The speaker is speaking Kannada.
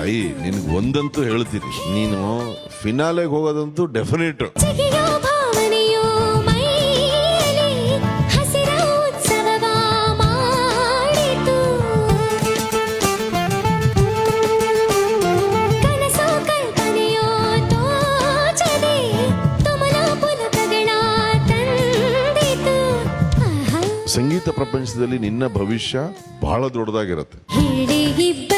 ತಾಯಿ ನಿನ್ಗೆ ಒಂದಂತೂ ಹೇಳ್ತೀನಿ, ನೀನು ಫಿನಾಲೆಗೆ ಹೋಗೋದಂತೂ ಡೆಫಿನೆಟ್. ಜಗಿಯೋ ಭಾವನೆಯೋ ಮೈಯಲ್ಲಿ ಹಸಿರ ಉತ್ಸವವ ಮಾಡಿತು. ಕನಸೋ ಕಲ್ಪನೆಯೋ ತೋಚದೆ ತುಮಲ ಪುಲಕಗಳ ತಂದಿತು. ಸಂಗೀತ ಪ್ರಪಂಚದಲ್ಲಿ ನಿನ್ನ ಭವಿಷ್ಯ ಬಹಳ ದೊಡ್ಡದಾಗಿರುತ್ತೆ. ಹೇಳಿಗಿಬ್ಬ